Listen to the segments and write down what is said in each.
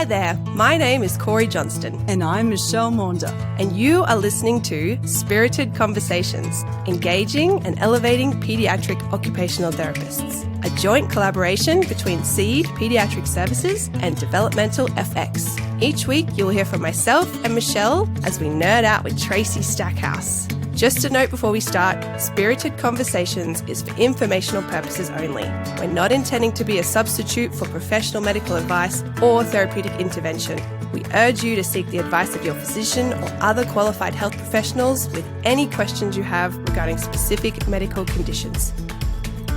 Hi there, my name is Corey Johnston. And I'm Michelle Maunder. And you are listening to Spirited Conversations, engaging and elevating pediatric occupational therapists, a joint collaboration between SEED Pediatric Services and Developmental FX. Each week, you'll hear from myself and Michelle as we nerd out with Tracy Stackhouse. Just a note before we start, Spirited Conversations is for informational purposes only. We're not intending to be a substitute for professional medical advice or therapeutic intervention. We urge you to seek the advice of your physician or other qualified health professionals with any questions you have regarding specific medical conditions.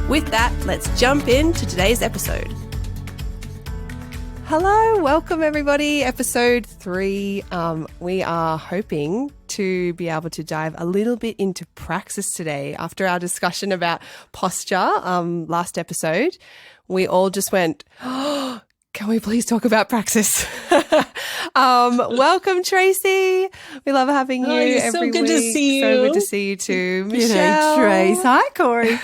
With that, let's jump into today's episode. Hello, welcome everybody. Episode 3. We are hoping to be able to dive a little bit into Praxis today. After our discussion about posture last episode, we all just went, oh, can we please talk about Praxis? Welcome, Tracy. We love having you every week. So good to see you. So good to see you too, Michelle. G'day, Trace. Hi, Corey.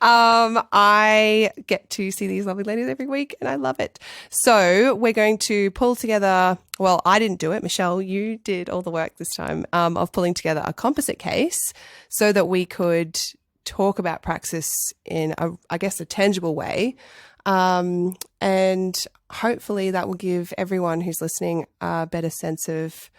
I get to see these lovely ladies every week and I love it. So we're going to pull together, well, I didn't do it. Michelle, you did all the work this time of pulling together a composite case so that we could talk about Praxis in a tangible way. And hopefully that will give everyone who's listening a better sense of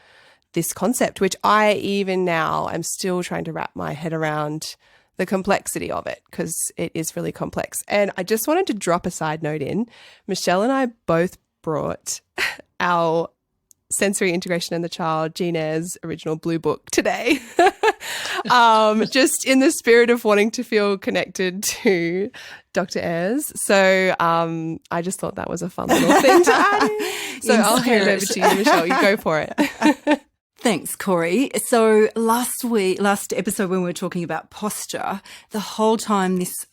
this concept, which I even now am still trying to wrap my head around the complexity of it because it is really complex. And I just wanted to drop a side note in. Michelle and I both brought our Sensory Integration in the Child, Jean Eyre's original blue book today, just in the spirit of wanting to feel connected to Dr. Ayres. So I just thought that was a fun little thing to add. So I'll hand over to you, Michelle. You go for it. Thanks, Corey. So last episode when we were talking about posture, the whole time this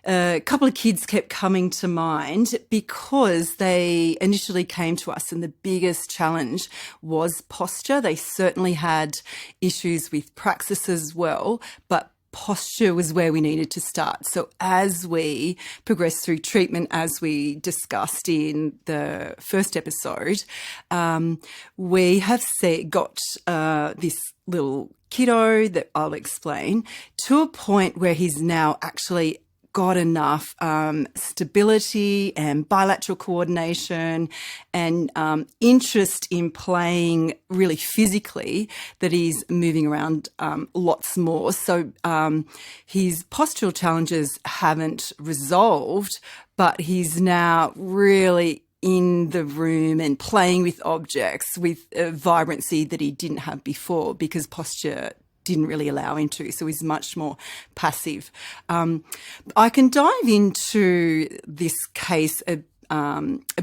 a couple of kids kept coming to mind because they initially came to us and the biggest challenge was posture. They certainly had issues with Praxis as well, but posture was where we needed to start. So as we progressed through treatment, as we discussed in the first episode, we have got this little kiddo that I'll explain to a point where he's now actually got enough stability and bilateral coordination and interest in playing really physically that he's moving around lots more. So his postural challenges haven't resolved, but he's now really in the room and playing with objects with a vibrancy that he didn't have before because posture didn't really allow him to, so he's much more passive. I can dive into this case a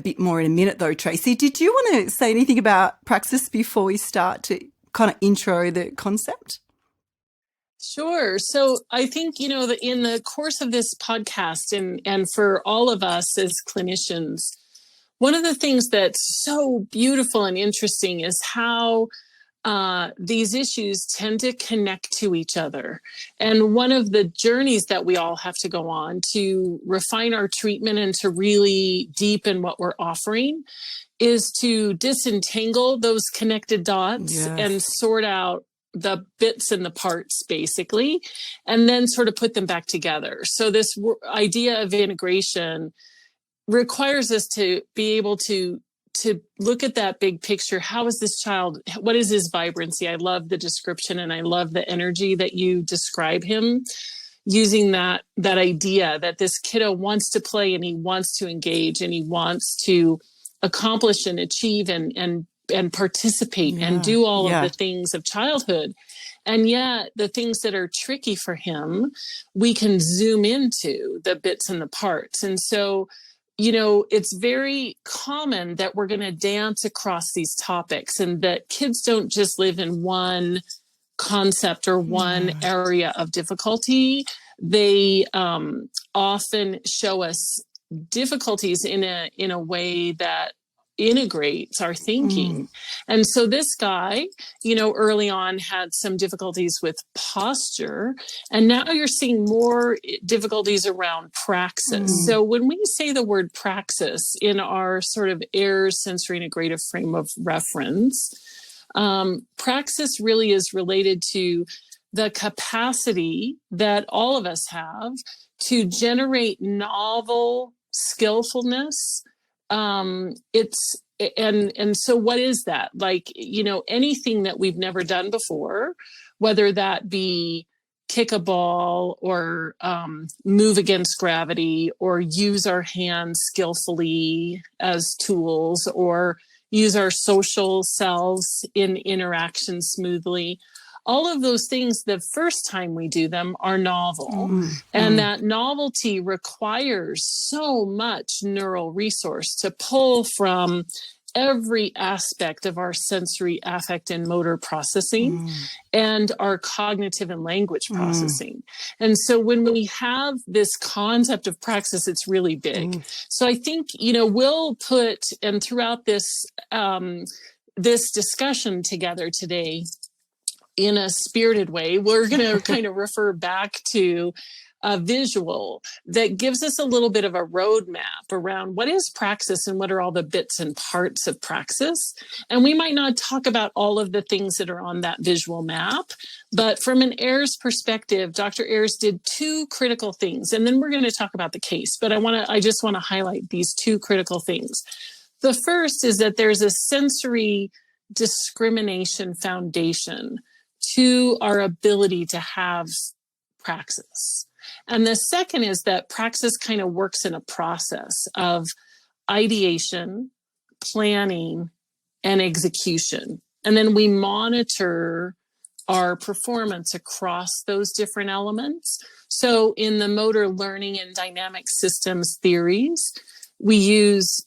bit more in a minute though, Tracy. Did you want to say anything about Praxis before we start to kind of intro the concept? Sure. So I think, in the course of this podcast and for all of us as clinicians, one of the things that's so beautiful and interesting is how these issues tend to connect to each other. And one of the journeys that we all have to go on to refine our treatment and to really deepen what we're offering is to disentangle those connected dots and sort out the bits and the parts, basically, and then sort of put them back together. So this idea of integration requires us to be able to look at that big picture. How is this child? What is his vibrancy? I love the description and I love the energy that you describe him using that idea that this kiddo wants to play and he wants to engage and he wants to accomplish and achieve and participate and do all of the things of childhood. And yet the things that are tricky for him, we can zoom into the bits and the parts. And so it's very common that we're going to dance across these topics and that kids don't just live in one concept or one area of difficulty. They often show us difficulties in a way that integrates our thinking. And so this guy, early on had some difficulties with posture, and now you're seeing more difficulties around praxis. So when we say the word praxis in our sort of AIRS sensory integrative frame of reference, praxis really is related to the capacity that all of us have to generate novel skillfulness. So what is that? Like, anything that we've never done before, whether that be kick a ball or move against gravity or use our hands skillfully as tools or use our social selves in interaction smoothly. All of those things, the first time we do them, are novel. And that novelty requires so much neural resource to pull from every aspect of our sensory, affect, and motor processing and our cognitive and language processing. And so when we have this concept of praxis, it's really big. So I think, we'll put, and throughout this, this discussion together today, in a spirited way, we're going to kind of refer back to a visual that gives us a little bit of a roadmap around what is praxis and what are all the bits and parts of praxis. And we might not talk about all of the things that are on that visual map, but from an AIRS perspective, Dr. AIRS did two critical things. And then we're going to talk about the case, but I just want to highlight these two critical things. The first is that there's a sensory discrimination foundation to our ability to have praxis. And the second is that praxis kind of works in a process of ideation, planning, and execution. And then we monitor our performance across those different elements. So in the motor learning and dynamic systems theories, we use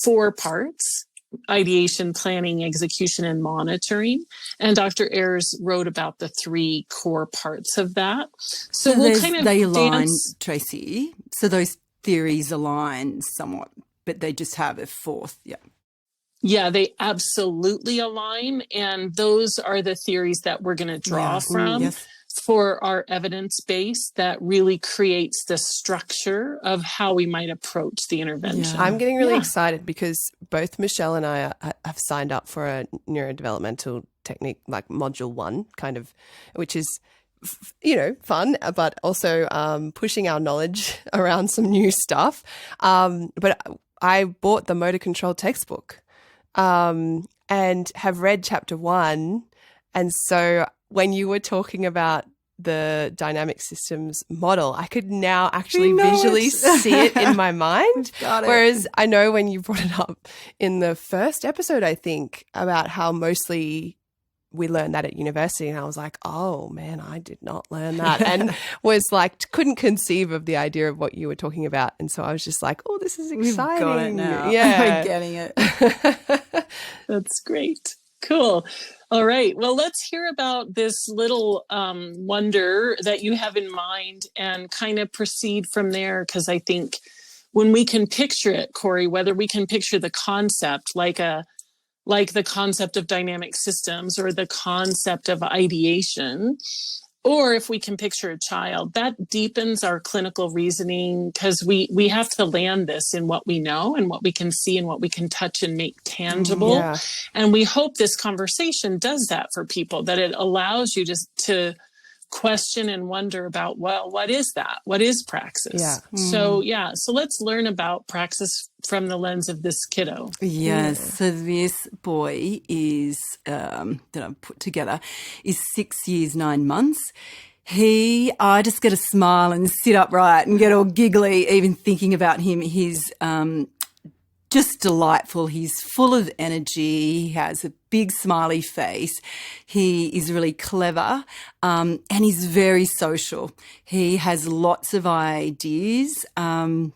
4 parts: ideation, planning, execution, and monitoring. And Dr. Ayers wrote about the 3 core parts of that. So we'll kind of they align, Tracy. So those theories align somewhat, but they just have a 4th. Yeah. Yeah, they absolutely align. And those are the theories that we're going to draw from for our evidence base that really creates the structure of how we might approach the intervention. I'm getting really excited because both Michelle and I have signed up for a neurodevelopmental technique, like module 1 kind of, which is, fun, but also pushing our knowledge around some new stuff. But I bought the motor control textbook and have read chapter 1. And so when you were talking about the dynamic systems model, I could now actually visually see it in my mind. Whereas I know when you brought it up in the first episode, I think, about how mostly we learned that at university, and I was like, oh man, I did not learn that, and was like, couldn't conceive of the idea of what you were talking about. And so I was just like, oh, this is exciting. We've got it now. Yeah. We're getting it. That's great. Cool. All right. Well, let's hear about this little wonder that you have in mind and kind of proceed from there. Because I think when we can picture it, Corey, whether we can picture the concept like the concept of dynamic systems or the concept of ideation, or if we can picture a child, that deepens our clinical reasoning, because we have to land this in what we know and what we can see and what we can touch and make tangible. Yeah. And we hope this conversation does that for people, that it allows you just to question and wonder about, well, what is that? What is praxis? Yeah. So let's learn about praxis from the lens of this kiddo. Yes. So this boy is, that I've put together, is 6 years, 9 months. I just get a smile and sit upright and get all giggly even thinking about him. He's just delightful. He's full of energy. He has a big smiley face. He is really clever, and he's very social. He has lots of ideas, and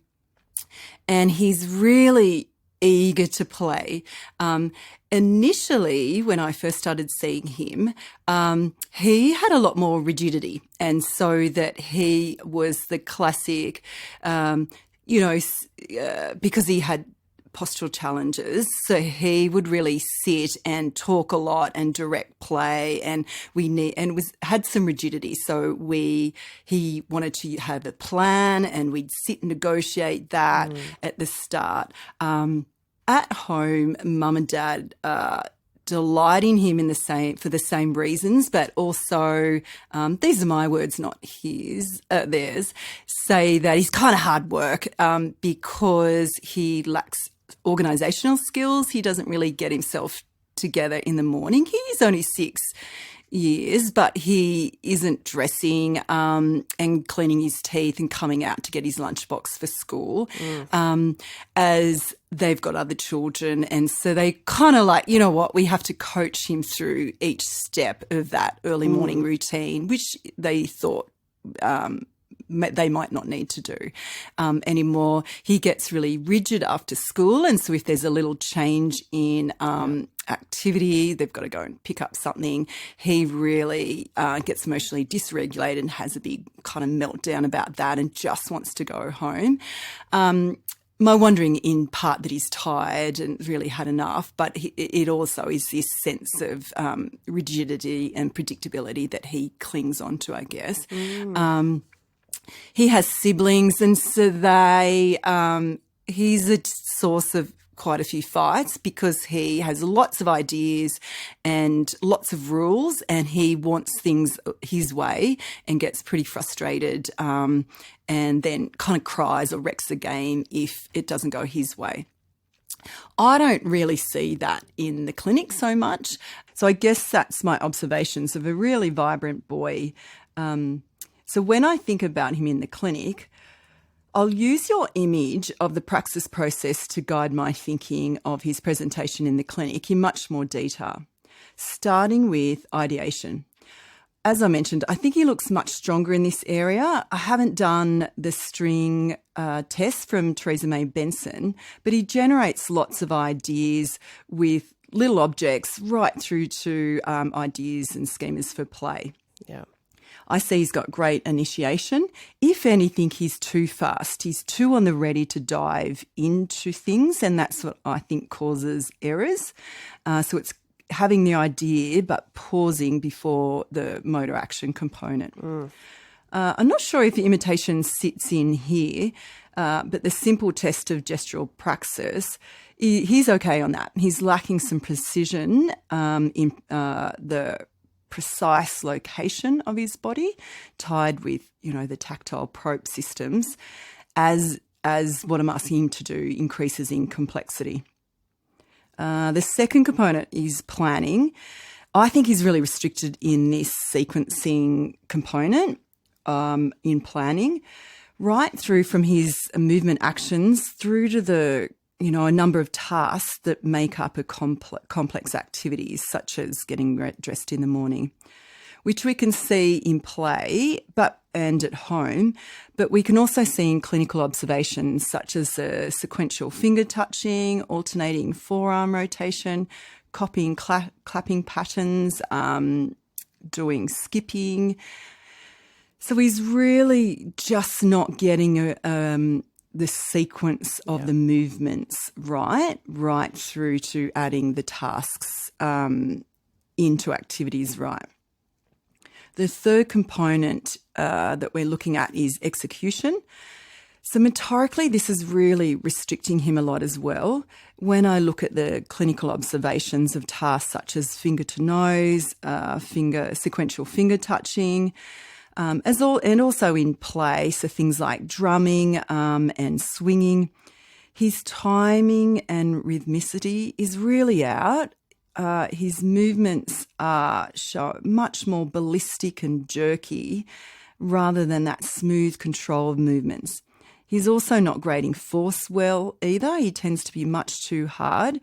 he's really eager to play. Initially, when I first started seeing him, he had a lot more rigidity, and so that he was the classic, because he had postural challenges. So he would really sit and talk a lot and direct play, and had some rigidity. So he wanted to have a plan, and we'd sit and negotiate that at the start. At home, Mum and Dad delight in him for the same reasons, but also these are my words, not theirs. Say that he's kind of hard work because he lacks organisational skills. He doesn't really get himself together in the morning. He's only 6 years, but he isn't dressing and cleaning his teeth and coming out to get his lunchbox for school as they've got other children. And so they kind of like, you know what, we have to coach him through each step of that early morning routine, which they thought they might not need to do anymore. He gets really rigid after school, and so if there's a little change in activity, they've got to go and pick up something, he really gets emotionally dysregulated and has a big kind of meltdown about that and just wants to go home. My wondering in part that he's tired and really had enough, but it also is this sense of rigidity and predictability that he clings on to, I guess. He has siblings, and so he's a source of quite a few fights because he has lots of ideas and lots of rules, and he wants things his way and gets pretty frustrated and then kind of cries or wrecks the game if it doesn't go his way. I don't really see that in the clinic so much. So I guess that's my observations of a really vibrant boy. So when I think about him in the clinic, I'll use your image of the Praxis process to guide my thinking of his presentation in the clinic in much more detail, starting with ideation. As I mentioned, I think he looks much stronger in this area. I haven't done the string test from Theresa May Benson, but he generates lots of ideas with little objects right through to ideas and schemas for play. Yeah. I see he's got great initiation. If anything, he's too fast. He's too on the ready to dive into things, and that's what I think causes errors. So it's having the idea but pausing before the motor action component. I'm not sure if the imitation sits in here, but the simple test of gestural praxis, he's okay on that. He's lacking some precision in the precise location of his body, tied with, the tactile probe systems, as what I'm asking him to do increases in complexity. The second component is planning. I think he's really restricted in this sequencing component in planning, right through from his movement actions through to the a number of tasks that make up a complex activities, such as getting dressed in the morning, which we can see in play and at home, but we can also see in clinical observations, such as sequential finger touching, alternating forearm rotation, copying clapping patterns, doing skipping. So he's really just not getting the sequence of the movements right through to adding the tasks into activities right. The third component that we're looking at is execution. So motorically, this is really restricting him a lot as well. When I look at the clinical observations of tasks such as finger to nose, sequential finger touching, and also in play, so things like drumming and swinging, his timing and rhythmicity is really out. His movements are much more ballistic and jerky rather than that smooth control of movements. He's also not grading force well either. He tends to be much too hard.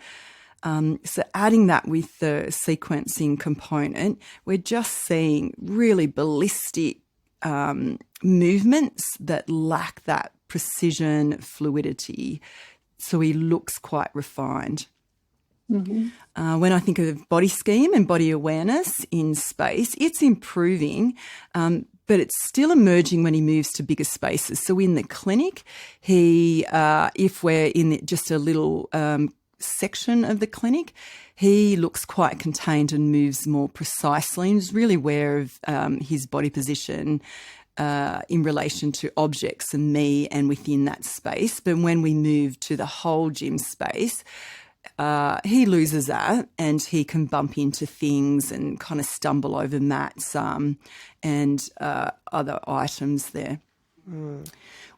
So adding that with the sequencing component, we're just seeing really ballistic movements that lack that precision, fluidity. So he looks quite refined. Mm-hmm. When I think of body scheme and body awareness in space, it's improving, but but it's still emerging when he moves to bigger spaces. So in the clinic, if we're in just a little section of the clinic, he looks quite contained and moves more precisely and is really aware of his body position in relation to objects and me and within that space. But when we move to the whole gym space, he loses that and he can bump into things and kind of stumble over mats and other items there.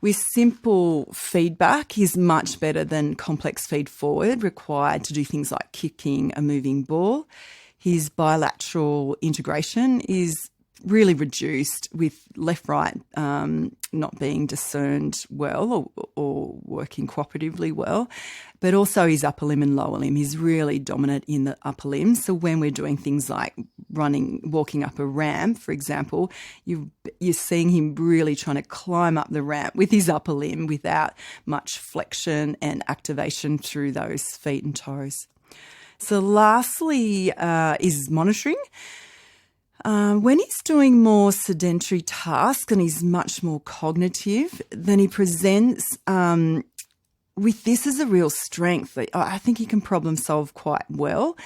With simple feedback, he's much better than complex feed forward required to do things like kicking a moving ball. His bilateral integration is really reduced with left-right not being discerned well or working cooperatively well, but also his upper limb and lower limb. He's really dominant in the upper limb. So when we're doing things like walking up a ramp, for example, you're seeing him really trying to climb up the ramp with his upper limb without much flexion and activation through those feet and toes. So lastly is monitoring. When he's doing more sedentary tasks and he's much more cognitive, then he presents with this as a real strength. I think he can problem solve quite well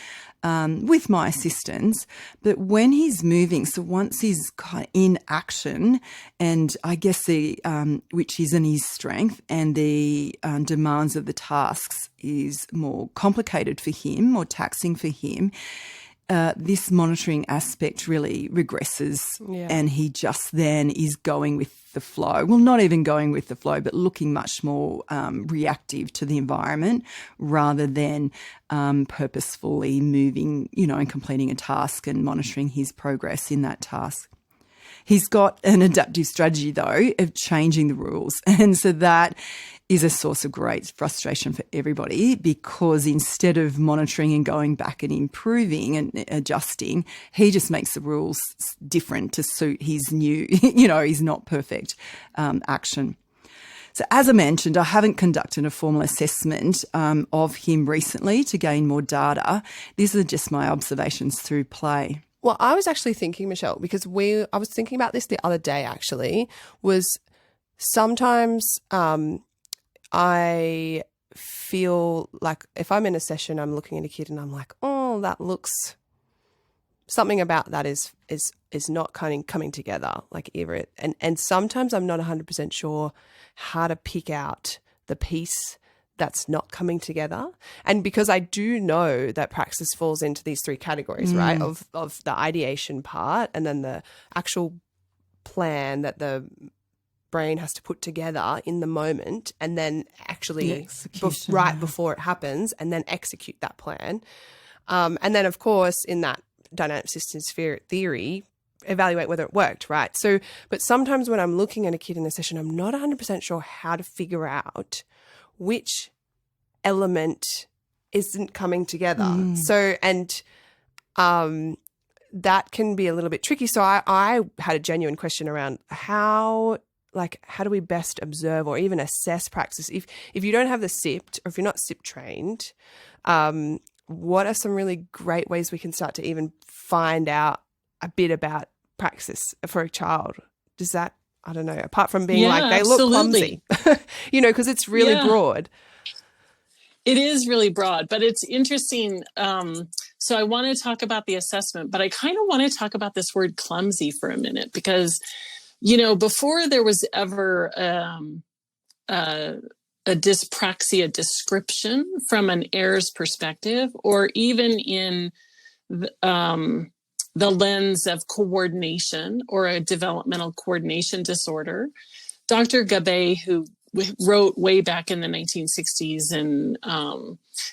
with my assistance. But when he's moving, so once he's kind of in action, and I guess which isn't his strength, and the demands of the tasks is more complicated for him, more taxing for him, this monitoring aspect really regresses, and he just then is going with the flow. Well, not even going with the flow, but looking much more reactive to the environment rather than purposefully moving, and completing a task and monitoring his progress in that task. He's got an adaptive strategy, though, of changing the rules. And so that is a source of great frustration for everybody, because instead of monitoring and going back and improving and adjusting, he just makes the rules different to suit his new, he's not perfect action. So as I mentioned, I haven't conducted a formal assessment of him recently to gain more data. These are just my observations through play. Well, I was actually thinking, Michelle, because I was thinking about this the other day, actually, was sometimes I feel like if I'm in a session, I'm looking at a kid and I'm like, oh, that looks, something about that is not coming together, like either and sometimes I'm not 100% sure how to pick out the piece that's not coming together. And because I do know that Praxis falls into these three categories, right, of the ideation part and then the actual plan that the brain has to put together in the moment, and then actually right before it happens, and then execute that plan. And then, of course, in that dynamic systems theory, evaluate whether it worked, right? So, but sometimes when I'm looking at a kid in a session, I'm not 100% sure how to figure out which element isn't coming together. So, and that can be a little bit tricky. So I had a genuine question around how do we best observe or even assess Praxis? If you don't have the SIPT, or if you're not SIPT trained, what are some really great ways we can start to even find out a bit about Praxis for a child? Does that, I don't know, apart from being like they look clumsy, because it's really broad. It is really broad, but it's interesting. So I want to talk about the assessment, but I kind of want to talk about this word clumsy for a minute, because before there was ever a dyspraxia description from an Ayres perspective, or even in the lens of coordination or a developmental coordination disorder, Dr. Gabay, who wrote way back in the 1960s, and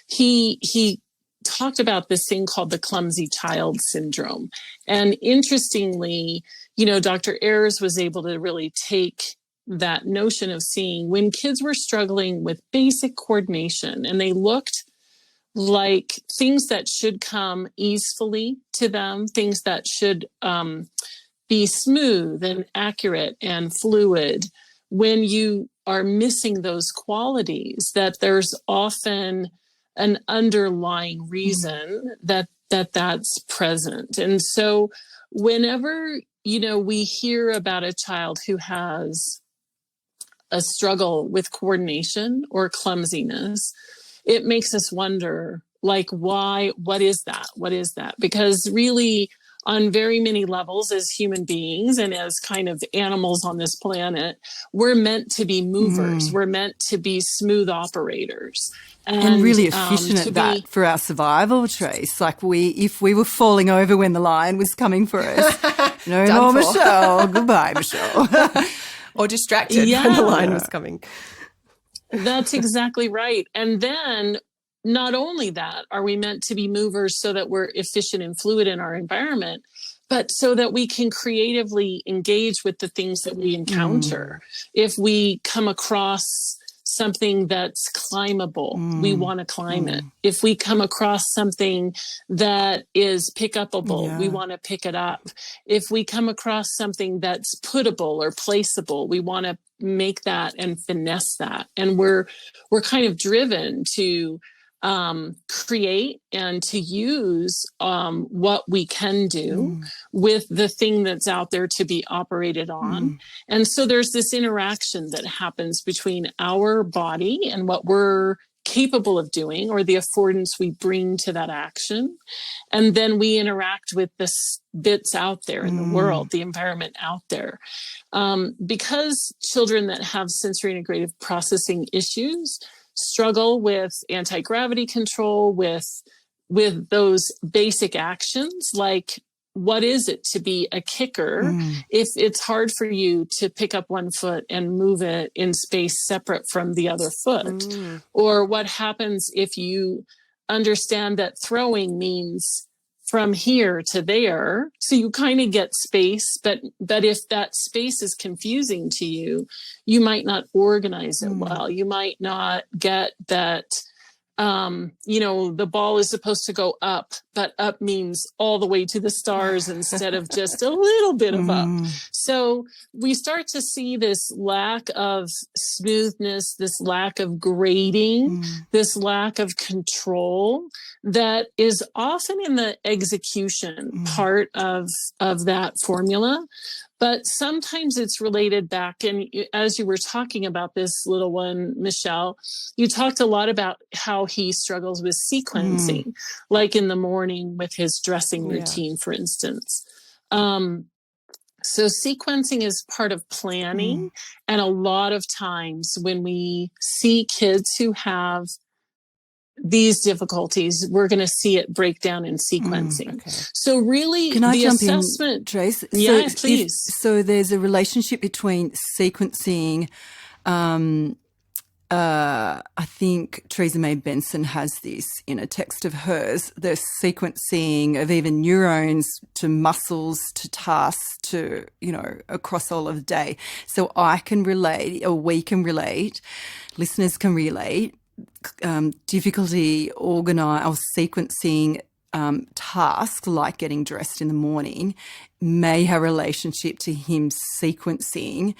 he talked about this thing called the clumsy child syndrome. And interestingly, Dr. Ayres was able to really take that notion of seeing when kids were struggling with basic coordination and they looked like things that should come easily to them, things that should be smooth and accurate and fluid. When you are missing those qualities, that there's often an underlying reason that's present. And so whenever we hear about a child who has a struggle with coordination or clumsiness, it makes us wonder, like, why? What is that? What is that? Because really, on very many levels, as human beings and as kind of animals on this planet, we're meant to be movers. We're meant to be smooth operators. And really efficient at that for our survival, Trace. Like if we were falling over when the lion was coming for us. No more, Michelle. Goodbye, Michelle. Or distracted when the lion was coming. That's exactly right. And then not only that, are we meant to be movers so that we're efficient and fluid in our environment, but so that we can creatively engage with the things that we encounter. If we come across something that's climbable, we want to climb it. If we come across something that is pick upable, we want to pick it up. If we come across something that's puttable or placeable, we want to make that and finesse that. And we're kind of driven to create and to use what we can do with the thing that's out there to be operated on. And so there's this interaction that happens between our body and what we're capable of doing, or the affordance we bring to that action. And then we interact with the bits out there in the world, the environment out there. Because children that have sensory integrative processing issues struggle with anti-gravity control, with those basic actions, like what is it to be a kicker if it's hard for you to pick up one foot and move it in space separate from the other foot? Or what happens if you understand that throwing means from here to there, so you kind of get space, but if that space is confusing to you, you might not organize it well. You might not get that, the ball is supposed to go up, but up means all the way to the stars instead of just a little bit of up. So we start to see this lack of smoothness, this lack of grading, this lack of control that is often in the execution part of that formula. But sometimes it's related back. And as you were talking about this little one, Michelle, you talked a lot about how he struggles with sequencing, like in the morning with his dressing routine, for instance. So sequencing is part of planning. And a lot of times when we see kids who have these difficulties, we're going to see it break down in sequencing. So really, can I jump assessment, in, Trace? Yes, please. So there's a relationship between sequencing. I think Theresa May Benson has this in a text of hers, the sequencing of even neurons to muscles to tasks to, across all of the day. So I can relate, or we can relate, listeners can relate, difficulty or sequencing tasks like getting dressed in the morning may have a relationship to him sequencing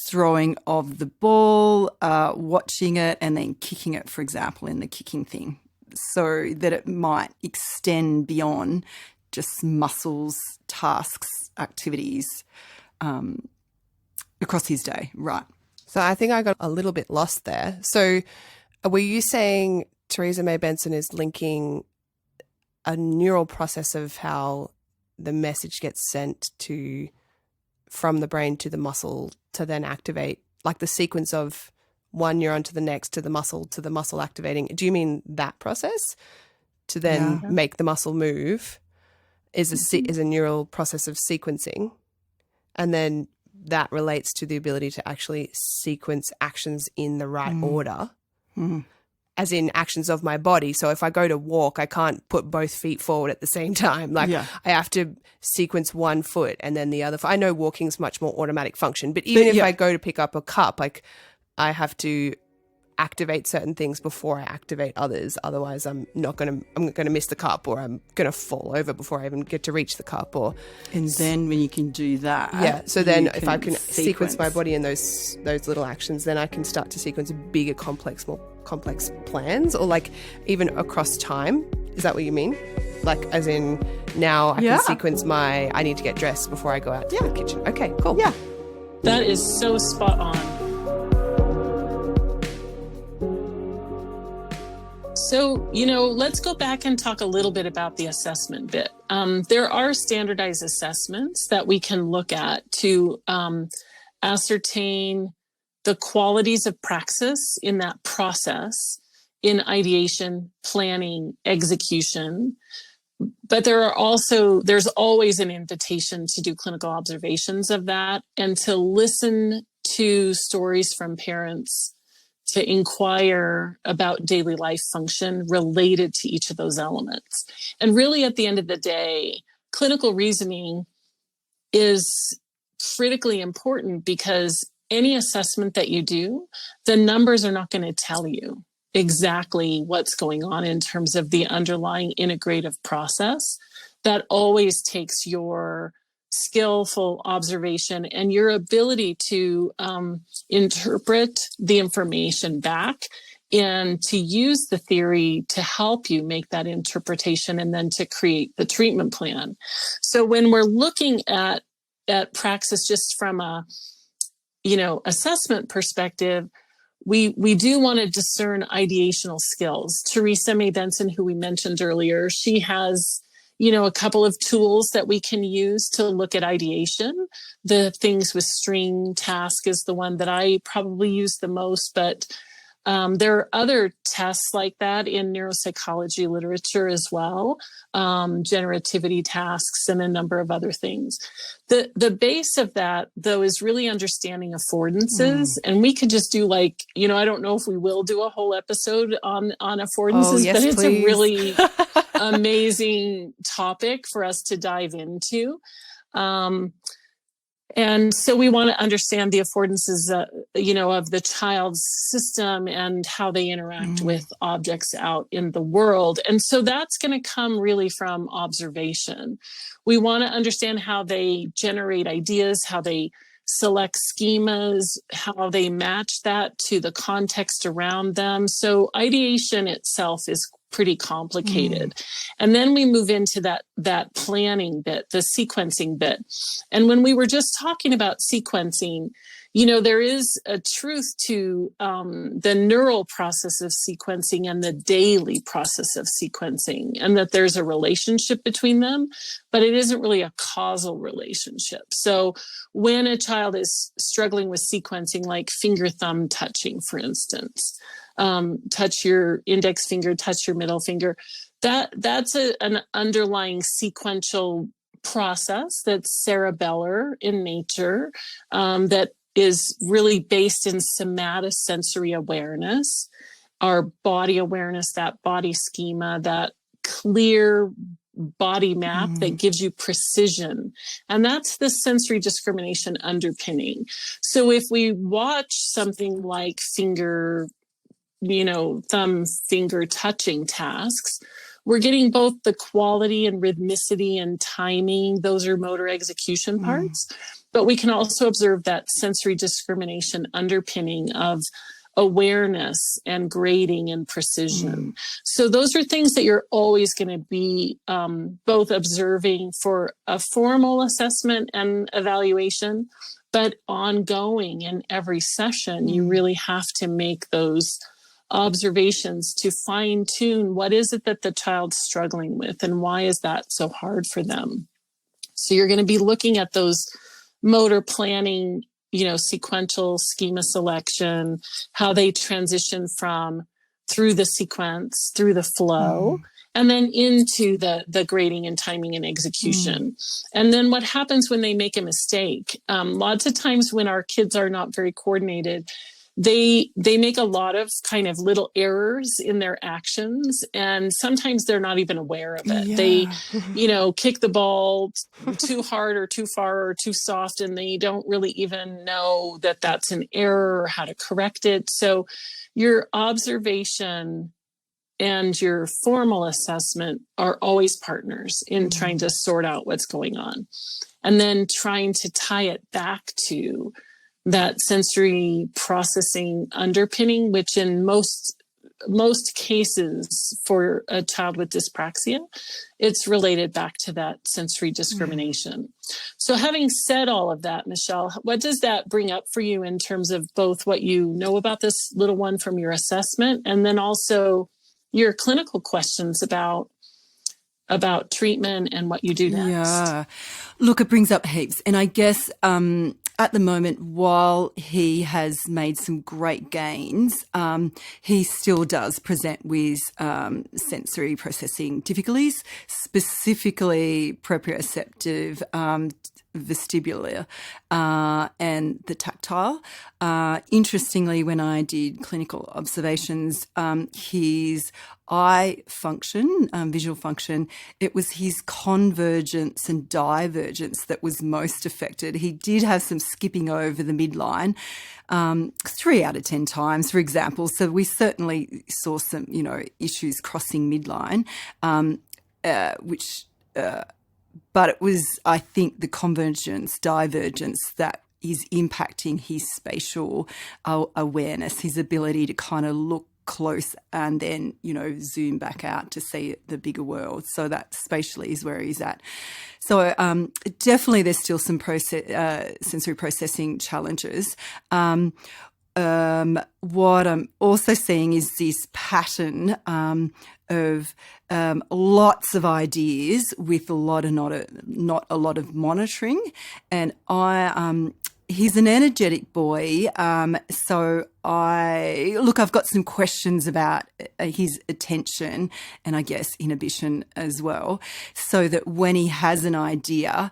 throwing of the ball, watching it and then kicking it, for example, in the kicking thing, so that it might extend beyond just muscles, tasks, activities across his day. Right. So I think I got a little bit lost there. So were you saying Theresa May Benson is linking a neural process of how the message gets sent from the brain to the muscle to then activate, like the sequence of one neuron to the next to the muscle activating? Do you mean that process to then make the muscle move is a neural process of sequencing, and then that relates to the ability to actually sequence actions in the right order, as in actions of my body. So if I go to walk, I can't put both feet forward at the same time. I have to sequence one foot and then the other. I know walking's much more automatic function, but even if I go to pick up a cup, I have to activate certain things before I activate others. Otherwise, I'm going to miss the cup, or I'm going to fall over before I even get to reach the cup. And then when you can do that, so then if I can sequence my body in those little actions, then I can start to sequence bigger, more complex plans, or like even across time. Is that what you mean? like as in now I Yeah. can sequence I need to get dressed before I go out to the kitchen. Okay, cool. Yeah. That is so spot on. So, let's go back and talk a little bit about the assessment bit. There are standardized assessments that we can look at to ascertain the qualities of praxis in that process, in ideation, planning, execution. But there's always an invitation to do clinical observations of that and to listen to stories from parents, to inquire about daily life function related to each of those elements. And really, at the end of the day, clinical reasoning is critically important because any assessment that you do, the numbers are not going to tell you exactly what's going on in terms of the underlying integrative process. That always takes your skillful observation and your ability to interpret the information back and to use the theory to help you make that interpretation and then to create the treatment plan. So when we're looking at praxis just from a assessment perspective, we do want to discern ideational skills. Teresa May Benson, who we mentioned earlier, she has a couple of tools that we can use to look at ideation. The things with string task is the one that I probably use the most, but there are other tests like that in neuropsychology literature as well, generativity tasks and a number of other things. The base of that, though, is really understanding affordances. And we could just do I don't know if we will do a whole episode on affordances, Oh, yes, but it's please. a really amazing topic for us to dive into. And so we want to understand the affordances, of the child's system and how they interact with objects out in the world. And so that's going to come really from observation. We want to understand how they generate ideas, how they select schemas, how they match that to the context around them. So ideation itself is pretty complicated. And then we move into that planning bit, the sequencing bit. And when we were just talking about sequencing, there is a truth to the neural process of sequencing and the daily process of sequencing, and that there's a relationship between them, but it isn't really a causal relationship. So when a child is struggling with sequencing, like finger thumb touching, for instance, touch your index finger, touch your middle finger, that's an underlying sequential process that's cerebellar in nature, that is really based in somatosensory awareness, our body awareness, that body schema, that clear body map that gives you precision. And that's the sensory discrimination underpinning. So if we watch something like thumb finger touching tasks, we're getting both the quality and rhythmicity and timing. Those are motor execution parts. But we can also observe that sensory discrimination underpinning of awareness and grading and precision. So those are things that you're always going to be both observing for a formal assessment and evaluation, but ongoing in every session, you really have to make those observations to fine tune what is it that the child's struggling with and why is that so hard for them. So you're going to be looking at those motor planning, sequential schema selection, how they transition through the sequence, through the flow, and then into the grading and timing and execution. And then what happens when they make a mistake? Lots of times when our kids are not very coordinated, they make a lot of kind of little errors in their actions, and sometimes they're not even aware of it. Yeah. They, kick the ball too hard or too far or too soft, and they don't really even know that that's an error or how to correct it. So your observation and your formal assessment are always partners in trying to sort out what's going on, and then trying to tie it back to that sensory processing underpinning, which in most most cases for a child with dyspraxia, it's related back to that sensory discrimination. So having said all of that, Michelle, what does that bring up for you in terms of both what you know about this little one from your assessment, and then also your clinical questions about treatment and what you do next? Yeah. Look, it brings up heaps. And I guess at the moment, while he has made some great gains, he still does present with sensory processing difficulties, specifically proprioceptive, vestibular, and the tactile. Interestingly, when I did clinical observations, his eye function, visual function, it was his convergence and divergence that was most affected. He did have some skipping over the midline 3 out of 10 times, for example. So we certainly saw some, issues crossing midline, but it was, I think, the convergence, divergence that is impacting his spatial awareness, his ability to kind of look close and then, zoom back out to see the bigger world. So that spatially is where he's at. So definitely there's still some sensory processing challenges. What I'm also seeing is this pattern of lots of ideas with not a lot of monitoring. And he's an energetic boy, so I've got some questions about his attention and I guess inhibition as well, so that when he has an idea,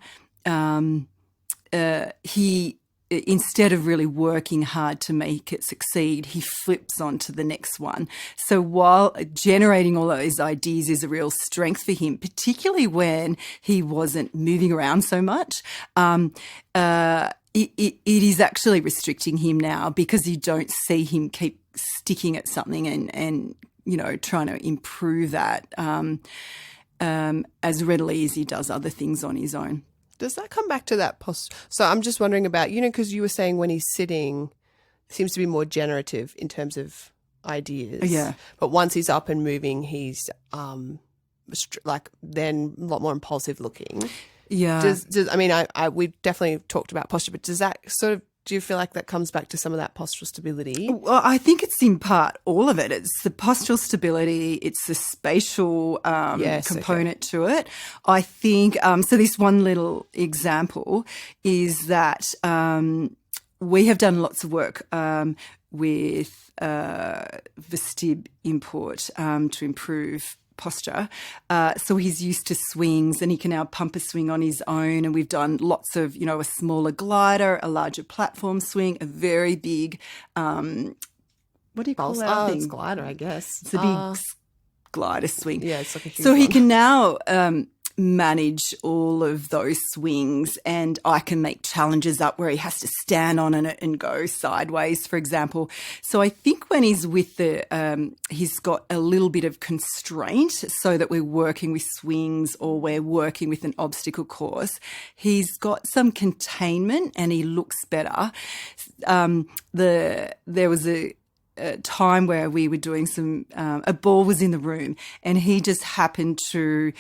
he, instead of really working hard to make it succeed, he flips on to the next one. So while generating all those ideas is a real strength for him, particularly when he wasn't moving around so much, it is actually restricting him now, because you don't see him keep sticking at something and trying to improve that as readily as he does other things on his own. Does that come back to that So I'm just wondering about, because you were saying when he's sitting, it seems to be more generative in terms of ideas. Yeah. But once he's up and moving, he's then a lot more impulsive looking. Yeah. We've definitely talked about posture, but does that do you feel like that comes back to some of that postural stability? Well, I think it's in part all of it. It's the postural stability, it's the spatial component to it. I think, so this one little example is that we have done lots of work with vestib input to improve posture. So he's used to swings and he can now pump a swing on his own. And we've done lots of, a smaller glider, a larger platform swing, a very big, what do you call that thing? It's glider, I guess. It's a big glider swing. Yeah, it's like a huge So he one. can now manage all of those swings, and I can make challenges up where he has to stand on it and go sideways, for example. So I think when he's with he's got a little bit of constraint, so that we're working with swings or we're working with an obstacle course, he's got some containment and he looks better. There was a time where we were doing a ball was in the room and he just happened to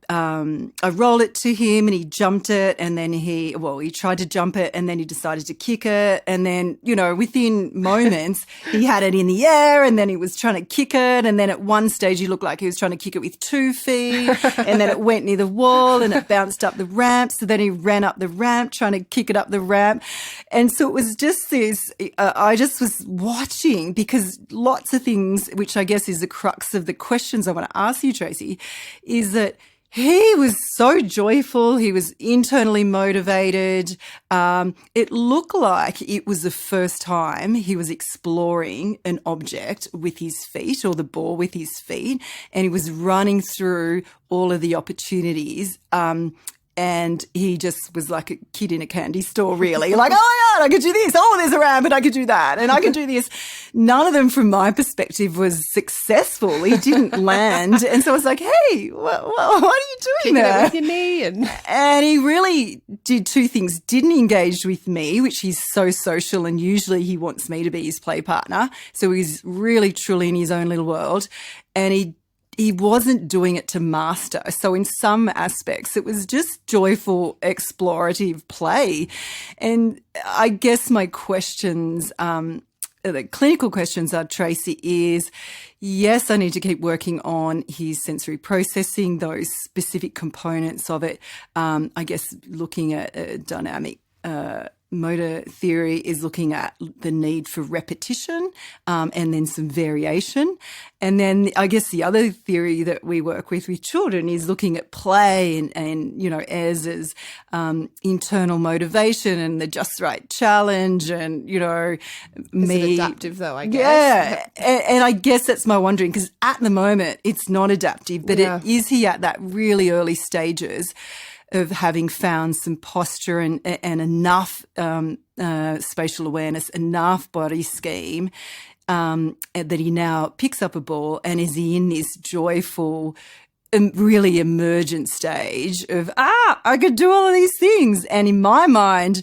I rolled it to him and he jumped it, and then he tried to jump it and then he decided to kick it, and then, within moments he had it in the air and then he was trying to kick it, and then at one stage he looked like he was trying to kick it with 2 feet, and then it went near the wall and it bounced up the ramp, so then he ran up the ramp trying to kick it up the ramp. And so it was just this, I just was watching, because lots of things, which I guess is the crux of the questions I want to ask you, Tracy, is that he was so joyful. He was internally motivated. It looked like it was the first time he was exploring an object with his feet, or the ball with his feet, and he was running through all of the opportunities And he just was like a kid in a candy store, really. Like, oh my God, I could do this. Oh, there's a rabbit, I could do that. And I could do this. None of them, from my perspective, was successful. He didn't land. And so I was like, hey, what are you doing there? With your knee And he really did two things. Didn't engage with me, which he's so social, and usually he wants me to be his play partner. So he's really truly in his own little world. And he wasn't doing it to master. So in some aspects, it was just joyful, explorative play. And I guess my questions, the clinical questions are, Tracy, is, yes, I need to keep working on his sensory processing, those specific components of it. I guess looking at dynamic motor theory is looking at the need for repetition and then some variation. And then I guess the other theory that we work with children is looking at play and you know, as internal motivation and the just right challenge and, you know, Is it adaptive though, I guess? Yeah. And I guess that's my wondering, because at the moment it's not adaptive, but is he at that really early stages of having found some posture and enough spatial awareness, enough body scheme that he now picks up a ball, and is he in this joyful, really emergent stage of, I could do all of these things. And in my mind,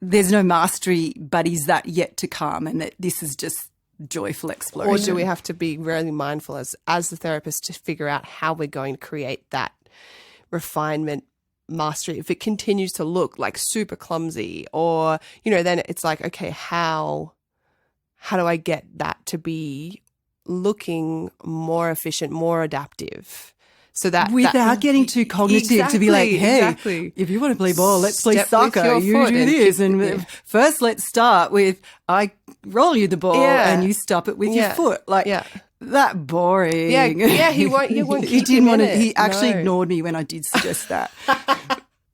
there's no mastery, but is that yet to come, and that this is just joyful exploration? Or do we have to be really mindful as the therapist to figure out how we're going to create that refinement, mastery, if it continues to look like super clumsy, or, you know, then it's like, okay, how do I get that to be looking more efficient, more adaptive? So that without getting too cognitive, to be like, hey, if you want to play ball, let's play soccer. You do this, and first let's start with I roll you the ball and you stop it with your foot, like. That boring. Yeah, he won't he didn't want to. He actually ignored me when I did suggest that.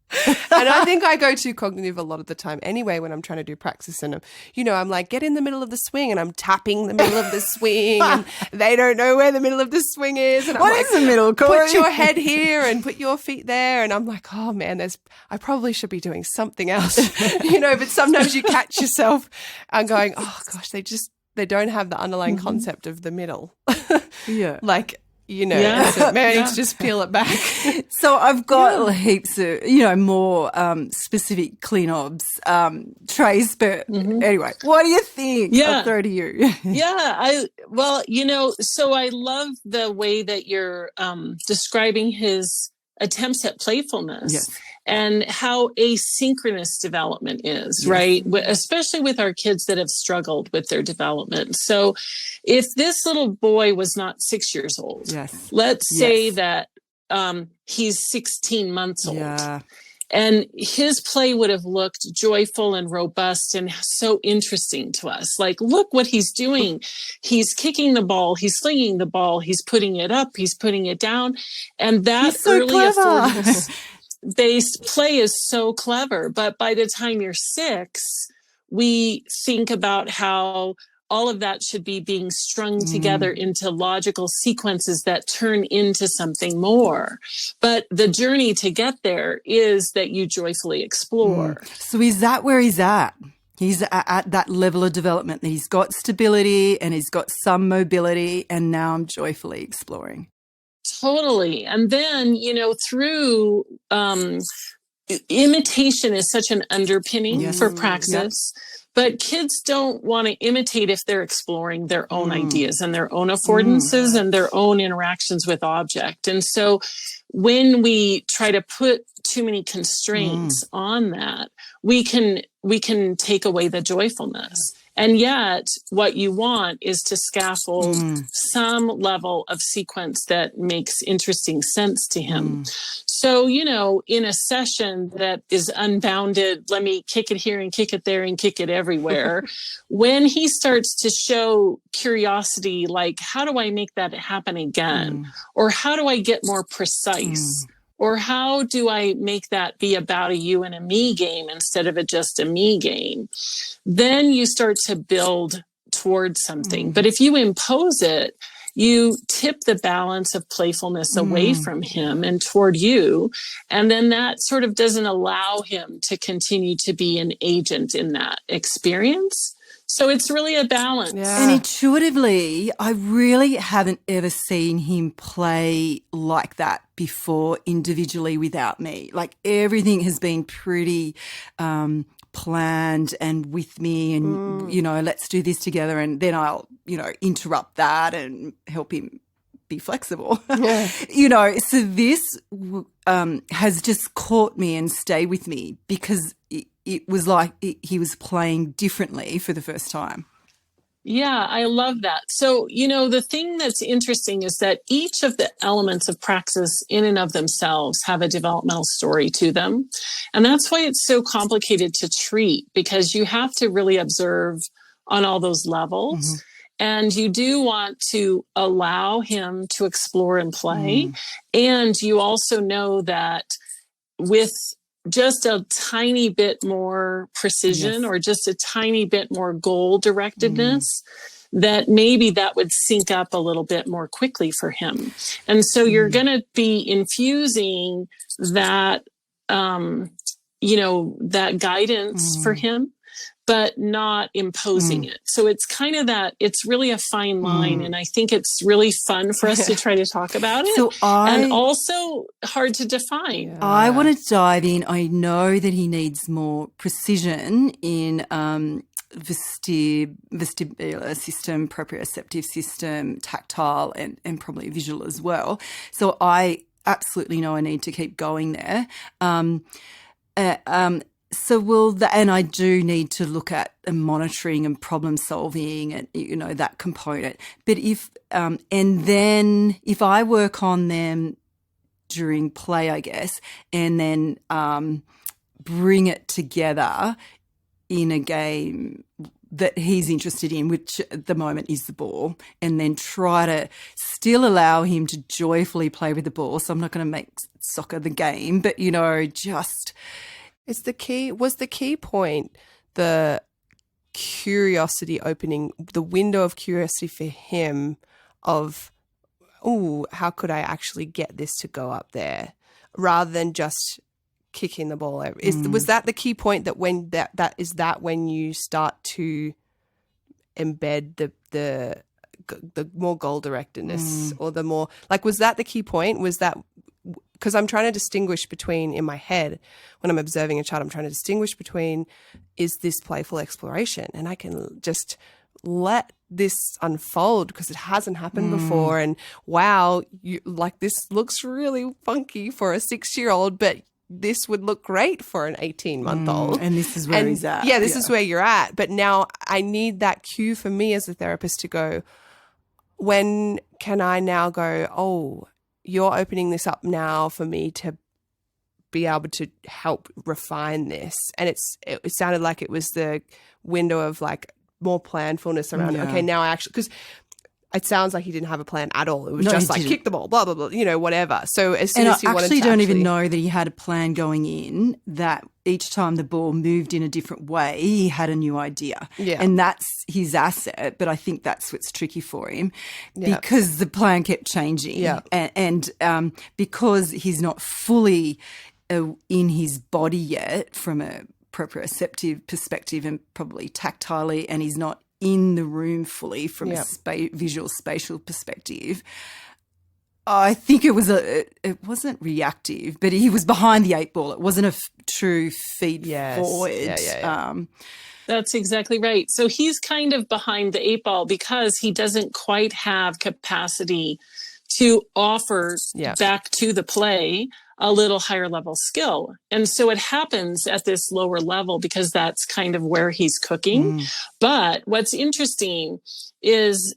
And I think I go too cognitive a lot of the time anyway when I'm trying to do praxis, and I'm like, get in the middle of the swing, and I'm tapping the middle of the swing, and they don't know where the middle of the swing is. And what is the middle, Corey? Put your head here and put your feet there, and I'm like, oh man, I probably should be doing something else, But sometimes you catch yourself and going, oh gosh, they don't have the underlying concept of the middle. Yeah. Like, so maybe I need to just peel it back. So I've got heaps of, more specific clean obs trays, but anyway, what do you think? I'll throw to you. So I love the way that you're describing his attempts at playfulness and how asynchronous development is, right? Especially with our kids that have struggled with their development. So if this little boy was not 6 years old, let's say that he's 16 months old. And his play would have looked joyful and robust and so interesting to us. Like, look what he's doing. He's kicking the ball. He's slinging the ball. He's putting it up. He's putting it down. And that early affordance-based play is so clever. But by the time you're 6, we think about how all of that should be being strung together into logical sequences that turn into something more. But the journey to get there is that you joyfully explore. So is that where he's at? He's at that level of development that he's got stability and he's got some mobility, and now I'm joyfully exploring. Totally. And then, through imitation is such an underpinning for praxis. But kids don't want to imitate if they're exploring their own ideas and their own affordances and their own interactions with object. And so when we try to put too many constraints on that, we can take away the joyfulness. And yet what you want is to scaffold some level of sequence that makes interesting sense to him. So, in a session that is unbounded, let me kick it here and kick it there and kick it everywhere. When he starts to show curiosity, like, how do I make that happen again? Or how do I get more precise? Or how do I make that be about a you and a me game instead of just a me game? Then you start to build towards something. But if you impose it, you tip the balance of playfulness away from him and toward you. And then that sort of doesn't allow him to continue to be an agent in that experience. So it's really a balance. Yeah. And intuitively, I really haven't ever seen him play like that before individually without me. Like everything has been pretty planned and with me and, you know, let's do this together. And then I'll, you know, interrupt that and help him be flexible. Yeah. You know, so this has just caught me and stayed with me because it was like he was playing differently for the first time. Yeah, I love that. So, you know, the thing that's interesting is that each of the elements of Praxis in and of themselves have a developmental story to them. And that's why it's so complicated to treat, because you have to really observe on all those levels. Mm-hmm. And you do want to allow him to explore and play. And you also know that with just a tiny bit more precision or just a tiny bit more goal directedness, that maybe that would sync up a little bit more quickly for him. And so you're going to be infusing that, you know, that guidance for him, but not imposing it. So it's kind of that, it's really a fine line. And I think it's really fun for us to try to talk about it. And also hard to define. Yeah. I want to dive in. I know that he needs more precision in vestibular system, proprioceptive system, tactile, and probably visual as well. So I absolutely know I need to keep going there. So and I do need to look at monitoring and problem solving and, you know, that component. But and then if I work on them during play, I guess, and then bring it together in a game that he's interested in, which at the moment is the ball, and then try to still allow him to joyfully play with the ball. So I'm not going to make soccer the game, but, you know, just... Was the key point the curiosity opening, the window of curiosity for him of, how could I actually get this to go up there, rather than just kicking the ball over? Was that the key point, that when that when you start to embed the more goal directedness, or the more, like, was that the key point? Was that, because I'm trying to distinguish between, in my head, when I'm observing a child, I'm trying to distinguish between, is this playful exploration? And I can just let this unfold because it hasn't happened before. And wow, this looks really funky for a 6-year-old, but this would look great for an 18-month-old. And this is where he's at. Yeah, this is where you're at. But now I need that cue for me as a therapist to go, when can I now go, you're opening this up now for me to be able to help refine this. And it sounded like it was the window of like more planfulness around, okay, now I actually, because it sounds like he didn't have a plan at all. It was just like, kick the ball, blah, blah, blah, you know, whatever. So as soon as he wanted to I don't even know that he had a plan going in, that each time the ball moved in a different way, he had a new idea. Yeah. And that's his asset, but I think that's what's tricky for him because the plan kept changing. Yeah. And because he's not fully in his body yet from a proprioceptive perspective and probably tactilely, and he's not in the room fully from a visual spatial perspective. I think it wasn't reactive, but he was behind the 8 ball. It wasn't a true feed forward. Yeah. That's exactly right. So he's kind of behind the 8 ball because he doesn't quite have capacity to offer back to the play a little higher level skill. And so it happens at this lower level because that's kind of where he's cooking. But what's interesting is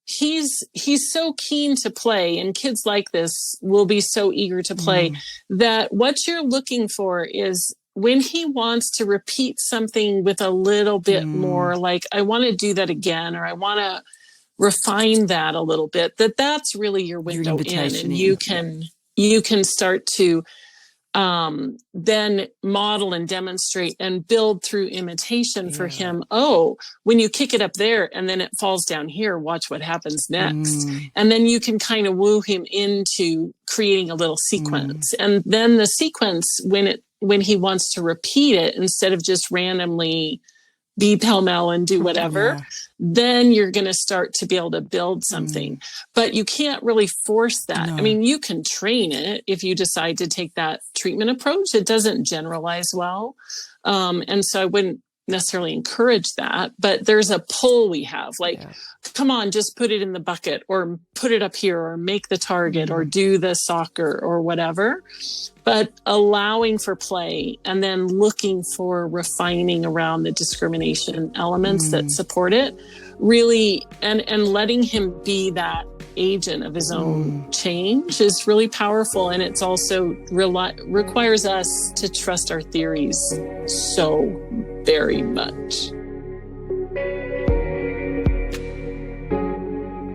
he's so keen to play, and kids like this will be so eager to play, that what you're looking for is when he wants to repeat something with a little bit more, like, I want to do that again, or I want to refine that a little bit, that's really your window in, and you can start to then model and demonstrate and build through imitation for him. Oh, when you kick it up there and then it falls down here, watch what happens next. And then you can kind of woo him into creating a little sequence. And then the sequence, when he wants to repeat it, instead of just randomly be pell-mell and do whatever, then you're going to start to be able to build something. But you can't really force that. I mean, you can train it if you decide to take that treatment approach. It doesn't generalize well. And so I wouldn't necessarily encourage that, but there's a pull we have, like, come on, just put it in the bucket, or put it up here, or make the target, or do the soccer or whatever. But allowing for play and then looking for refining around the discrimination elements that support it, really, and letting him be that agent of his own change is really powerful. And it's also requires us to trust our theories so very much.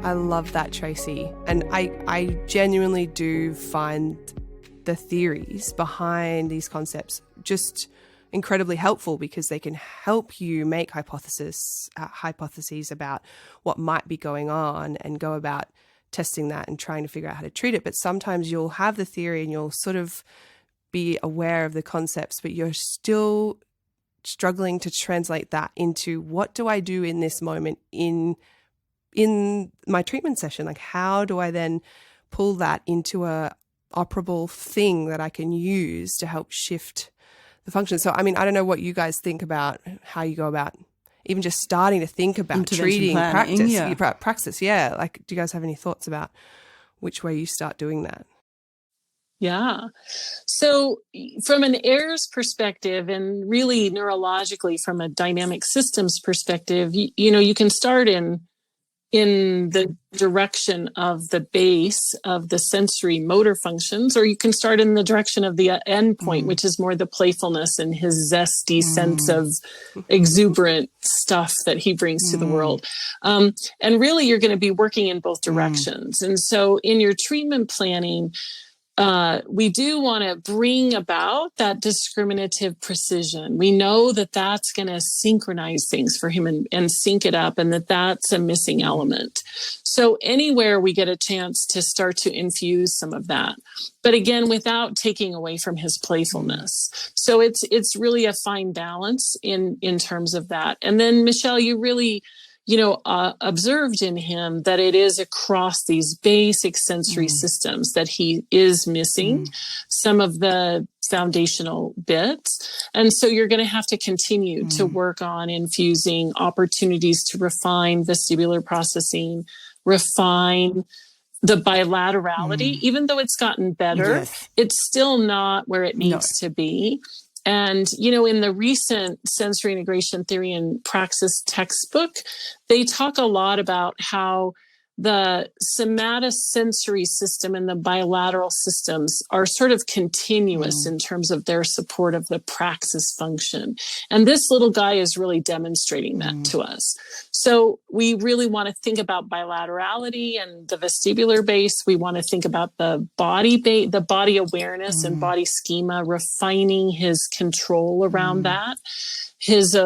I love that, Tracy. And I genuinely do find the theories behind these concepts just incredibly helpful, because they can help you make hypotheses about what might be going on and go about testing that and trying to figure out how to treat it. But sometimes you'll have the theory and you'll sort of be aware of the concepts, but you're still struggling to translate that into, what do I do in this moment in my treatment session? Like, how do I then pull that into a operable thing that I can use to help shift the function? So, I mean, I don't know what you guys think about how you go about even just starting to think about treating Praxis. Yeah. Like, do you guys have any thoughts about which way you start doing that? Yeah. So from an errors perspective, and really neurologically from a dynamic systems perspective, you can start in the direction of the base of the sensory motor functions, or you can start in the direction of the end point, which is more the playfulness and his zesty sense of exuberant stuff that he brings to the world. And really, you're going to be working in both directions. And so in your treatment planning, we do want to bring about that discriminative precision. We know that that's going to synchronize things for him and sync it up, and that's a missing element. So anywhere we get a chance to start to infuse some of that, but again, without taking away from his playfulness. So it's really a fine balance in terms of that. And then, Michelle, you really observed in him that it is across these basic sensory systems that he is missing some of the foundational bits. And so you're going to have to continue to work on infusing opportunities to refine vestibular processing, refine the bilaterality. Even though it's gotten better, it's still not where it needs to be. And, in the recent sensory integration theory and Praxis textbook, they talk a lot about how the somatosensory system and the bilateral systems are sort of continuous in terms of their support of the Praxis function. And this little guy is really demonstrating that to us. So we really want to think about bilaterality and the vestibular base. We want to think about the body awareness and body schema, refining his control around that. His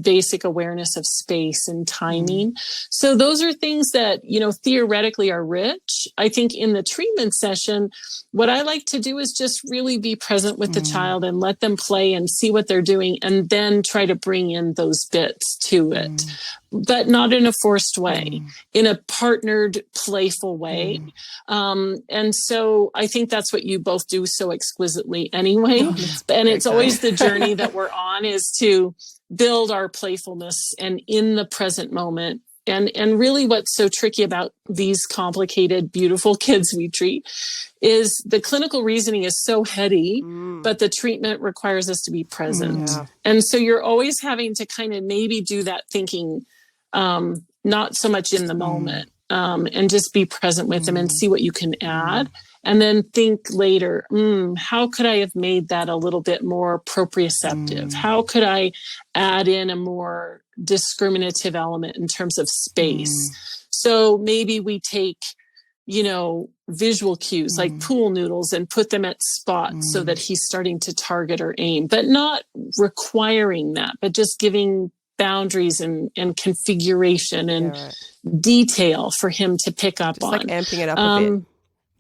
basic awareness of space and timing. So those are things that, theoretically are rich. I think in the treatment session, what I like to do is just really be present with the child and let them play and see what they're doing, and then try to bring in those bits to it, but not in a forced way, in a partnered, playful way. And so I think that's what you both do so exquisitely anyway. And it's always the journey that we're on, is to build our playfulness and in the present moment. And really what's so tricky about these complicated, beautiful kids we treat is the clinical reasoning is so heady, but the treatment requires us to be present. And so you're always having to kind of maybe do that thinking, not so much in the moment, and just be present with them and see what you can add. And then think later, how could I have made that a little bit more proprioceptive? How could I add in a more discriminative element in terms of space? So maybe we take, visual cues like pool noodles and put them at spots so that he's starting to target or aim, but not requiring that, but just giving boundaries and configuration and detail for him to pick up just on. like amping it up a bit.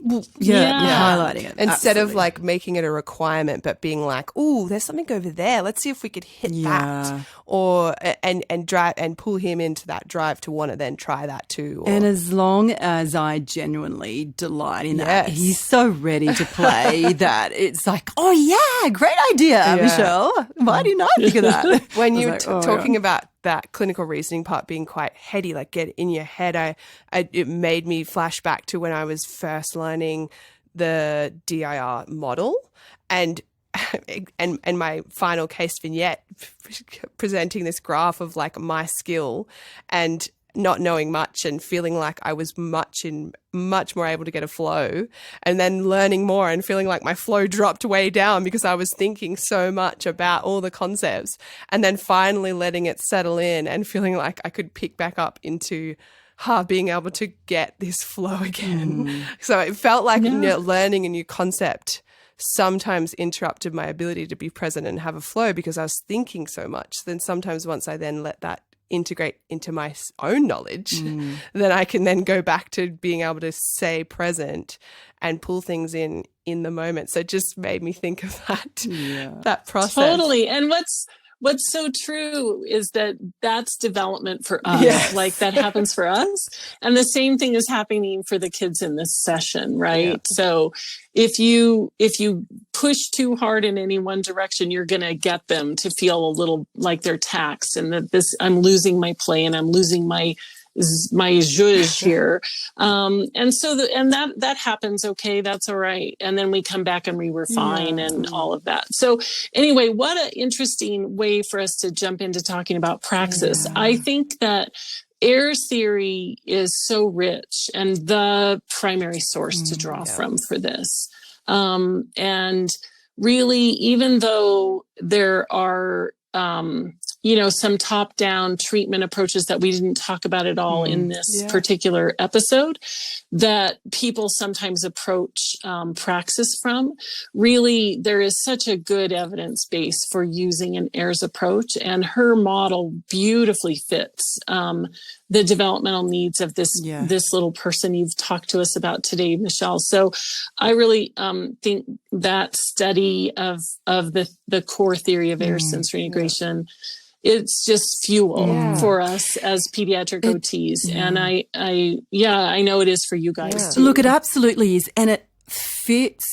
Highlighting it. Instead of like making it a requirement, but being like, "Ooh, there's something over there. Let's see if we could hit that," or and drive and pull him into that drive to want to then try that too. Or, and as long as I genuinely delight in that, he's so ready to play that it's like, "Oh yeah, great idea, Michelle. Why did not think of that?" When you're talking about that clinical reasoning part being quite heady, like get in your head, it made me flash back to when I was first learning the DIR model and my final case vignette presenting this graph of like my skill and not knowing much and feeling like I was much more able to get a flow, and then learning more and feeling like my flow dropped way down because I was thinking so much about all the concepts, and then finally letting it settle in and feeling like I could pick back up into being able to get this flow again. So it felt like learning a new concept sometimes interrupted my ability to be present and have a flow because I was thinking so much. Then sometimes once I then let that integrate into my own knowledge, then I can then go back to being able to stay present and pull things in the moment. So it just made me think of that process. Totally. And what's so true is that that's development for us. Yes. Like that happens for us. And the same thing is happening for the kids in this session, right? Yeah. So if you push too hard in any one direction, you're going to get them to feel a little like they're taxed and that I'm losing my play and I'm losing my zhuzh here. And that happens. Okay. That's all right. And then we come back and we refine and all of that. So anyway, what an interesting way for us to jump into talking about praxis. I think that Ayer's theory is so rich and the primary source to draw from for this. And really, even though there are, some top-down treatment approaches that we didn't talk about at all in this particular episode that people sometimes approach praxis from. Really, there is such a good evidence base for using an Ayer's approach, and her model beautifully fits the developmental needs of this little person you've talked to us about today, Michelle. So I really think that study of the core theory of Ayer's sensory integration, it's just fuel for us as pediatric OTs. And I know it is for you guys too. Look, it absolutely is. And it fits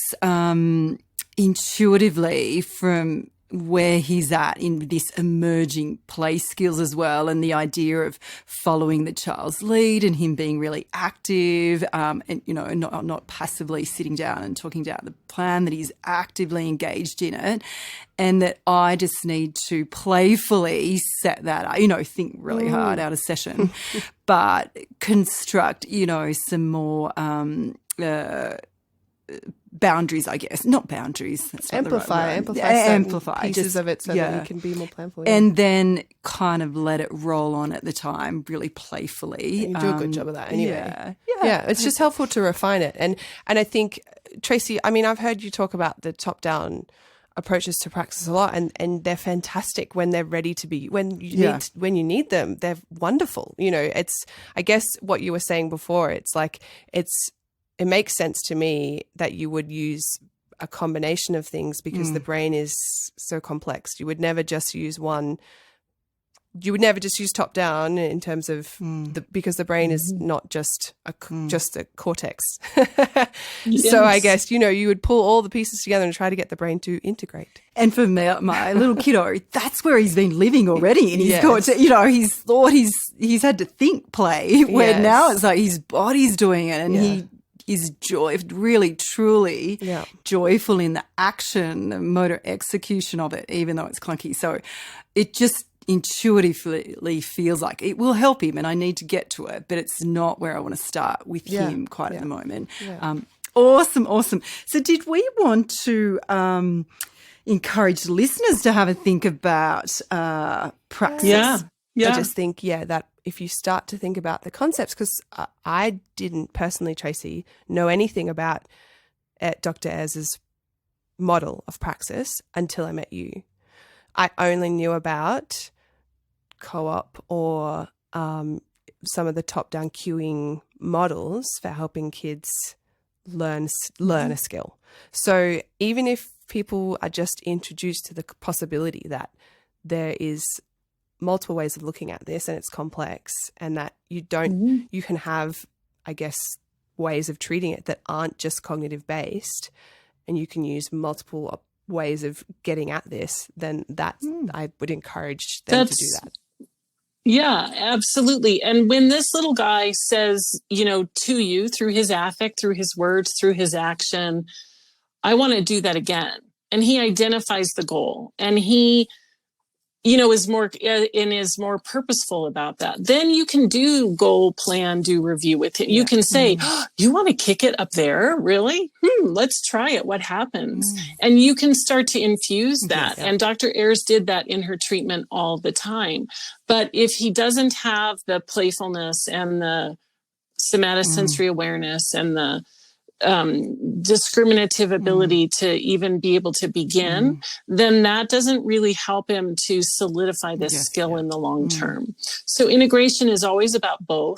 intuitively from where he's at in this emerging play skills as well, and the idea of following the child's lead and him being really active and not passively sitting down and talking about the plan, that he's actively engaged in it, and that I just need to playfully set that up, think really hard out of session, but construct, some more boundaries, I guess. Not boundaries. That's not amplify pieces of it so that you can be more planful. And then kind of let it roll on at the time, really playfully. And you do a good job of that anyway. Yeah. It's just helpful to refine it. And I think, Tracy, I've heard you talk about the top-down approaches to praxis a lot, and they're fantastic when they're ready to be, when you need them. They're wonderful. It's, I guess what you were saying before, it's like, it makes sense to me that you would use a combination of things because the brain is so complex. You would never just use one. You would never just use top down in terms of because the brain is not just a cortex. So I guess, you would pull all the pieces together and try to get the brain to integrate. And for me, my little kiddo, that's where he's been living already in his cortex. He's thought he's had to think play, where now it's like his body's doing it, and he is really, truly joyful in the action, the motor execution of it, even though it's clunky. So it just intuitively feels like it will help him, and I need to get to it, but it's not where I want to start with him quite at the moment. Yeah. Awesome. So did we want to encourage listeners to have a think about praxis? Yeah. I just think, that if you start to think about the concepts, because I didn't personally, Tracy, know anything about Dr. Ayres' model of Praxis until I met you. I only knew about co-op or some of the top-down cueing models for helping kids learn a skill. So even if people are just introduced to the possibility that there is multiple ways of looking at this and it's complex, and that you can have, I guess, ways of treating it that aren't just cognitive based, and you can use multiple ways of getting at this, then I would encourage them to do that. Yeah, absolutely. And when this little guy says, to you through his affect, through his words, through his action, I want to do that again. And he identifies the goal, and he, is more purposeful about that. Then you can do goal plan, do review with it. You can say, you want to kick it up there? Really? Let's try it. What happens? And you can start to infuse that. And Dr. Ayres did that in her treatment all the time. But if he doesn't have the playfulness and the somatosensory awareness and the discriminative ability to even be able to begin, then that doesn't really help him to solidify this skill in the long term. So integration is always about both,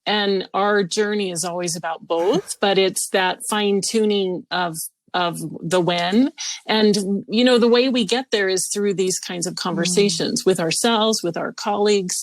and our journey is always about both, but it's that fine tuning of the when. And, the way we get there is through these kinds of conversations with ourselves, with our colleagues,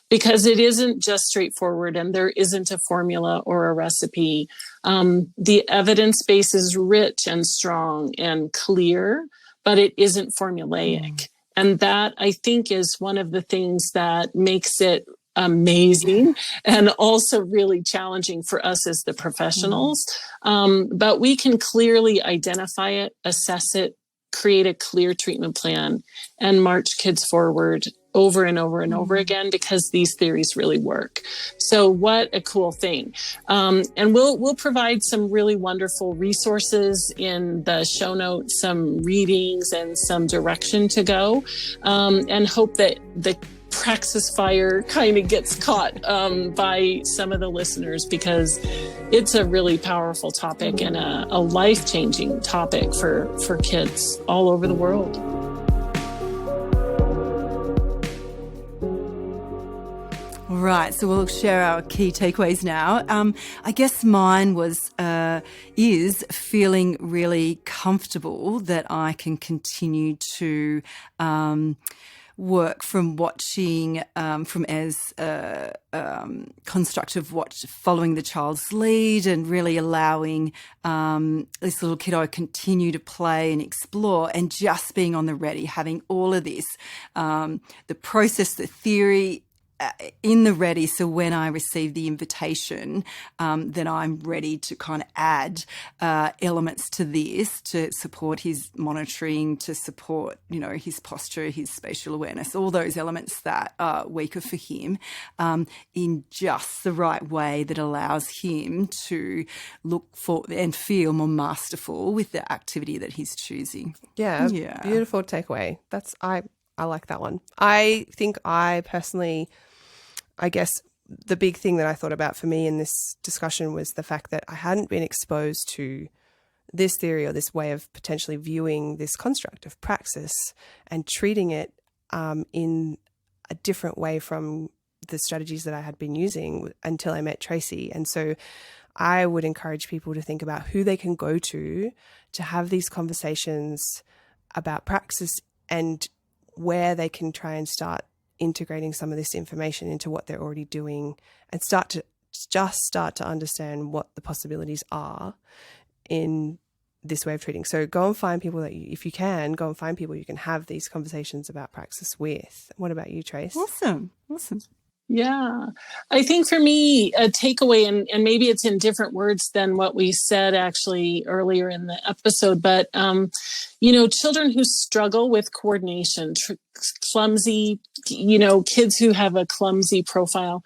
because it isn't just straightforward and there isn't a formula or a recipe. The evidence base is rich and strong and clear, but it isn't formulaic. And that, I think, is one of the things that makes it amazing and also really challenging for us as the professionals. But we can clearly identify it, assess it, create a clear treatment plan, and march kids forward over and over and over again, because these theories really work. So what a cool thing. And we'll provide some really wonderful resources in the show notes, some readings and some direction to go, and hope that the Praxis fire kind of gets caught by some of the listeners, because it's a really powerful topic and a life-changing topic for kids all over the world. Right, so we'll share our key takeaways now. I guess mine is feeling really comfortable that I can continue to work from watching from as construct of following the child's lead, and really allowing this little kiddo continue to play and explore, and just being on the ready, having all of this, the process, the theory, in the ready. So when I receive the invitation, then I'm ready to kind of add elements to this to support his monitoring, to support, his posture, his spatial awareness, all those elements that are weaker for him, in just the right way that allows him to look for and feel more masterful with the activity that he's choosing. Yeah. Beautiful takeaway. I like that one. I think I personally, I guess the big thing that I thought about for me in this discussion was the fact that I hadn't been exposed to this theory or this way of potentially viewing this construct of Praxis and treating it in a different way from the strategies that I had been using until I met Tracy. And so I would encourage people to think about who they can go to have these conversations about Praxis, and where they can try and start integrating some of this information into what they're already doing, and start to understand what the possibilities are in this way of treating. So go and find people if you can, go and find people you can have these conversations about Praxis with. What about you, Trace? Awesome. Yeah, I think for me, a takeaway, and maybe it's in different words than what we said actually earlier in the episode, but, children who struggle with coordination, clumsy, kids who have a clumsy profile,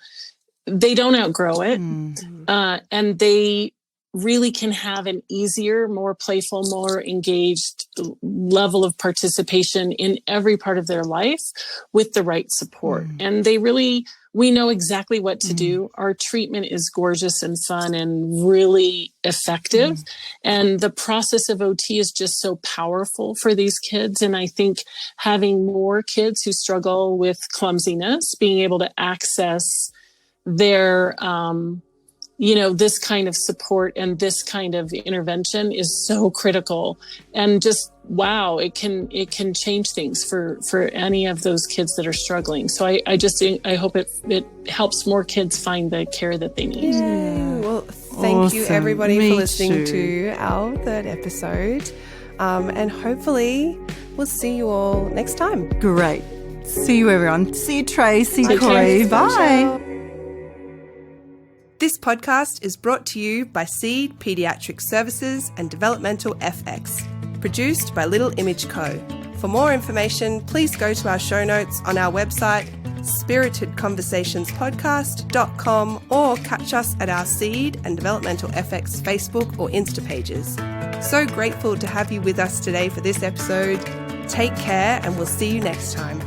they don't outgrow it. And they really can have an easier, more playful, more engaged level of participation in every part of their life with the right support. And we know exactly what to do. Our treatment is gorgeous and fun and really effective. And the process of OT is just so powerful for these kids. And I think having more kids who struggle with clumsiness, being able to access their, this kind of support and this kind of intervention is so critical. And just, wow, it can change things for any of those kids that are struggling. So I hope it helps more kids find the care that they need. Yay. Well, thank you everybody for listening to our third episode. And hopefully we'll see you all next time. Great. See you, everyone. See you, Trey. See you, Okay. Corey. Bye. This podcast is brought to you by Seed Pediatric Services and Developmental FX, produced by Little Image Co. For more information, please go to our show notes on our website, spiritedconversationspodcast.com, or catch us at our Seed and Developmental FX Facebook or Insta pages. So grateful to have you with us today for this episode. Take care, and we'll see you next time.